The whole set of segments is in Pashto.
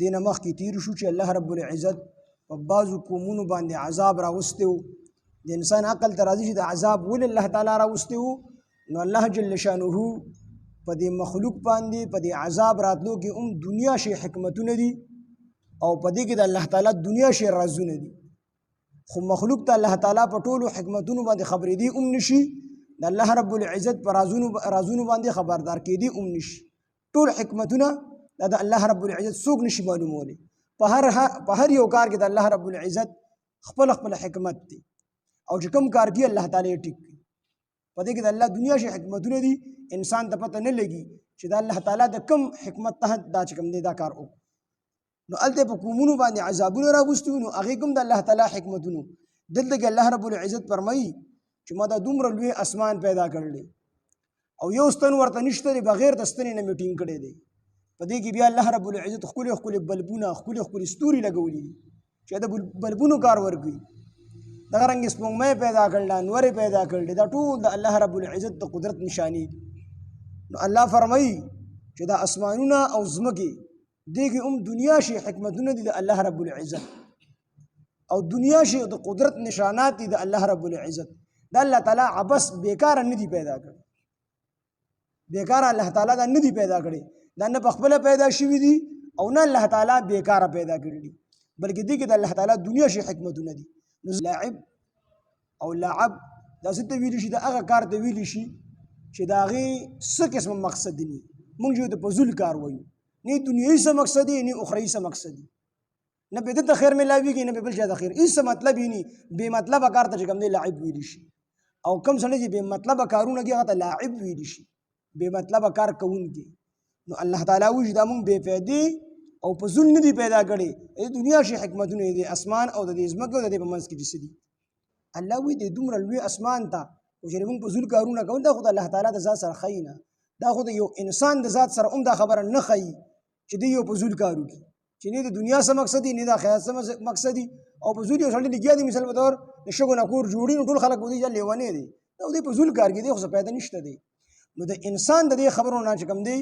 دې نه مخکې تیر شو چې الله رب العزت په بعضو قومونو باندې عذاب راوستی و. د انسان عقل ته راځي چې د عذاب ولې الله تعالی راوستی و، نو الله جل شانه په دې مخلوق باندې په دې عذاب راتلو کې دنیا شی حکمتونه دي او په دې کې د الله تعالی دنیا شی رازونه دي. خو مخلوق ته الله تعالی په ټولو حکمتونو باندې خبرې دي نشي، د الله رب العزت پر رازونو باندې خبردار کېدي نشي. ټول حکمتونه د الله رب العزت څوک نشي معلومولی. په هر یو کار کې د الله رب العزت خپل حکمت دی او چې کوم کار کې الله تعالی ټیک کوي. په دې کې د الله دنیا شي حکمتونه دي، انسان ته پته نه لګي چې د الله تعالی د کم حکمت تحت دا چې کوم دی دا کار وکړو. نو هلته په قومونو باندې عذابونه راوستي نو هغې کوم د الله تعالی حکمتونو. دلته کې الله رب العزت فرمایي چې ما دا دومره لوی اسمان پیدا کړلی او یو ستن ورته نشته دی، بغیر د ستنې نه مې ټینګ کړی دی. په دې کې بیا الله رب العزت ښکلي بلبونه ښکلي ستوري لګولي دي چې د بلبونو کار ورکوي. دغه رنګ سپوږمۍ پیدا کړل، انورې پیدا کړل، دا ټول د الله رب العزت د قدرت نشانی دي. نو الله فرمایي چې دا اسمانونه او ځمکې دې کې دنیا شي حکمتونه دي د الله رب العزت او دنیا شي د قدرت نشانات دي د الله رب العزت. دا الله تعالی عبس بیکاره نه دي پیدا کړي، بیکاره الله تعالی دا نه دي پیدا کړي، دا نه په خپله پیدا شوي دي او نه الله تعالی بیکاره پیدا کړي دي، بلکې دې کې د الله تعالی دنیا شي حکمتونه دي. نو لاعب او لعب دا څه ته ویلی شي؟ د هغه کار ته ویلی شي چې د هغې څه قسمه مقصد دي. موږ چې د فضول کار وایو، نه دنیایي څه مقصد دي نه اخروي څه مقصد دي، نه به دته خیر میلاویږي نه به بل چا ته خیر، هېڅ مطلب یې نه. بې مطلبه کار ته چې کوم دی لاعب ویلی شي، او کوم سړی چې بې مطلبه کارونه کوي هغه ته لاعب ویلی شي، بې مطلبه کار کوونکی. نو الله تعالی وایي چې دا موږ بې فایدې او فضول نه دي پیدا کړي، د دنیا شي حکمتونه دي اسمان او د دې ځمکې او د دې په منځ کې چې څه دي. الله وایي د دومره لوی اسمان ته چې موږ فضول کارونه کوو، دا خو د الله تعالی د ذات سره ښیي نه، دا خو د یو انسان د ذات سره دا خبره نه ښیي چې دی یو فضول کار وکړي، چې نه د دنیا څه مقصد دي نه د آخرت څه مقصد دي. او فضول یو سړی لګیا دی مثال په طور د شګو نه کور جوړي، نو ټول خلک ودي چې لیونی دی، دا د فضول کار کې دی، خو څه پیدا نشته دی. نو د انسان د دې خبرو نه چې کوم دی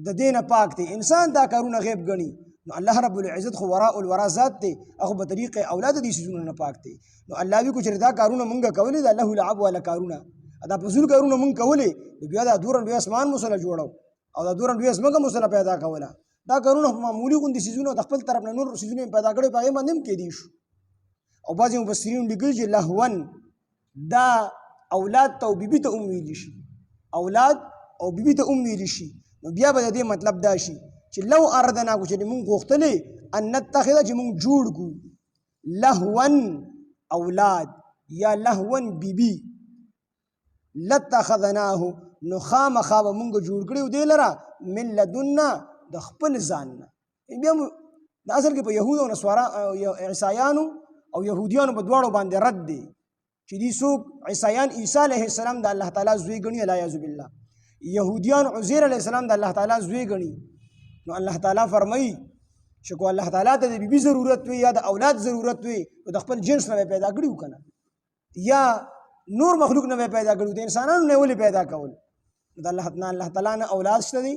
د دې نه پاک دی، انسان دا کارونه غیب ګڼي. نو الله رب العزت خو وراء الورا ذات دی، هغه په طریقې اولاد دي سيزونه نه پاک دی. نو الله وی کو چې دا کارونه مونږ کولې دا الله لعب ولا کارونه دا فضول کارونه مونږ کولې، بیا دا دورن بیا اسمان مسله جوړو او دا دورن بیا اسمګه مسله پیدا کوله، دا کارونه معمولی غوندي سيزونه د خپل طرف نه نور سيزونه پیدا کړي په باندې هم کې دي شو. او بعضی مفسرین لیکي چې لهون دا اولاد ته او بیبي ته ویل شي، اولاد او بیبي ته ویل شي. نو بیا به دې مطلب دا شي چې لو اردنا کو چې مونږ غوښتلې ان نتخذ چې مونږ جوړ کو لهون اولاد یا لهون بیبي لتخذناه نو خامخا به مونږ جوړ کړو دی لره من لدنا د خپل ځان نه. بیا د اصل کې په یهود او نصارا عیسایانو او یهودیانو په دواړو باندې رد دی چې دي څوک عیسایان عیسی علیه السلام د الله تعالی زوی ګڼي، الیاذ بالله، یهودیان عزیر علیه السلام د الله تعالی زوی ګڼي. نو الله تعالی فرمایي چې کو الله تعالی ته د بیبي ضرورت وي یا د اولاد ضرورت وي نو د خپل جنس نه پیدا کړیو کنه، یا نور مخلوق نه پیدا کړیو، د انسانانو نه ولې پیدا کول. د الله تعالی نه اولاد شته دي،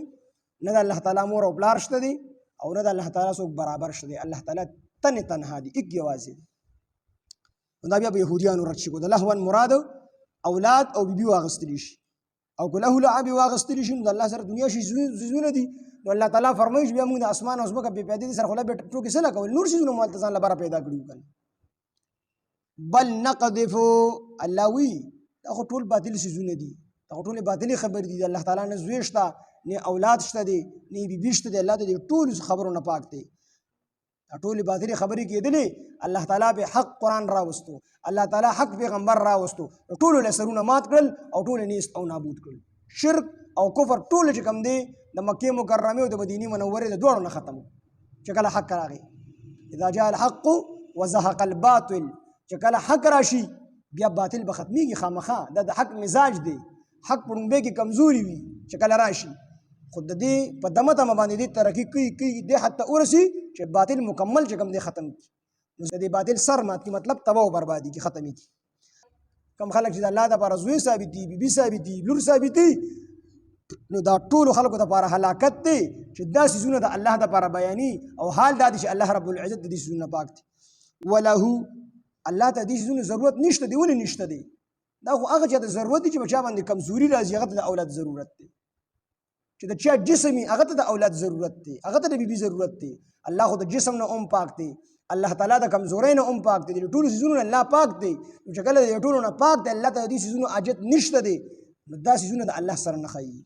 نه د الله تعالی مور او پلار شته دي، او نه د الله تعالی څوک برابر شته دي. الله تعالی تنها دي، یک یوازې دي. دا بیا به یهودیانو رد شي کو د لهون مراد اولاد او بیبي واغستلی شي، او که له لعب واغستلی شي نو د الله سره دنیا شي زونه دي. نو الله تعالی فرمایي چې بیا موږ د اسمان او ځمکه بې پیدا دي سره خو لا به ټوکې څه کول، نور شیزونه مو هلته ځان لپاره پیدا کړي وو. بل نقذف الله وی دا خو ټول باطل شیزونه دي، دا خو ټولې باطلې خبرې دي. د الله تعالی نه زوی شته، نه اولاد شته دي، نه بیبي شته دي، الله د دې ټولو خبرو نه پاک دی. دا ټولې باطلې خبرې کېدلې، الله تعالی به حق قرآن راوستو، الله تعالی حق پیغمبر راوستو، ټولو له سرونه مات کړل او ټول نیست او نابود کړل. شرک او کفر ټول چې کوم دی د مکې مکرمې او د مدینې منورې د دواړو نه ختم چې کله حق راغی. اذا جاء الحق وزهق الباطل، چې کله حق راشي بیا باطل به ختمیږي خامخا. دا د حق مزاج دی، حق په لومبۍ کې کمزوري وي چې کله راشي، خو د دې په دمه تمه باندې دې ترقي کوي دې حد ته ورسي چې باطل مکمل چې کوم دی ختم کړي. نو د دې باطل سر مات کړي، مطلب تباہ او بربادي کې ختمي کړي. کم خلک چې د الله دپاره زوی ثابت دي، بیبي ثابت دي، لور ثابت دي، نو دا ټولو خلکو دپاره هلاکت دی چې دا څیزونه د الله دپاره بیاني او حال دا دی چې الله رب العزت د دې څیزونه پاک دی. وله الله ته دې څیزونو ضرورت نشته دی. ولې نشته دی؟ دا خو هغه چا ته ضرورت دی چې په چا باندې کمزوري راځي، هغه ته د اولاد ضرورت دی. چې د چا جسم وي هغه ته د اولاد ضرورت دی، هغه ته د بیبي ضرورت دی. الله خو د جسم نه هم پاک دی، الله تعالی د کمزورۍ نه هم پاک دی، د ټولو څیزونو نه الله پاک دی. چې کله د ټولو نه پاک دی، الله ته د دې څیزونو حاجت نشته دی، نو دا څیزونه د الله سره نه ښایي.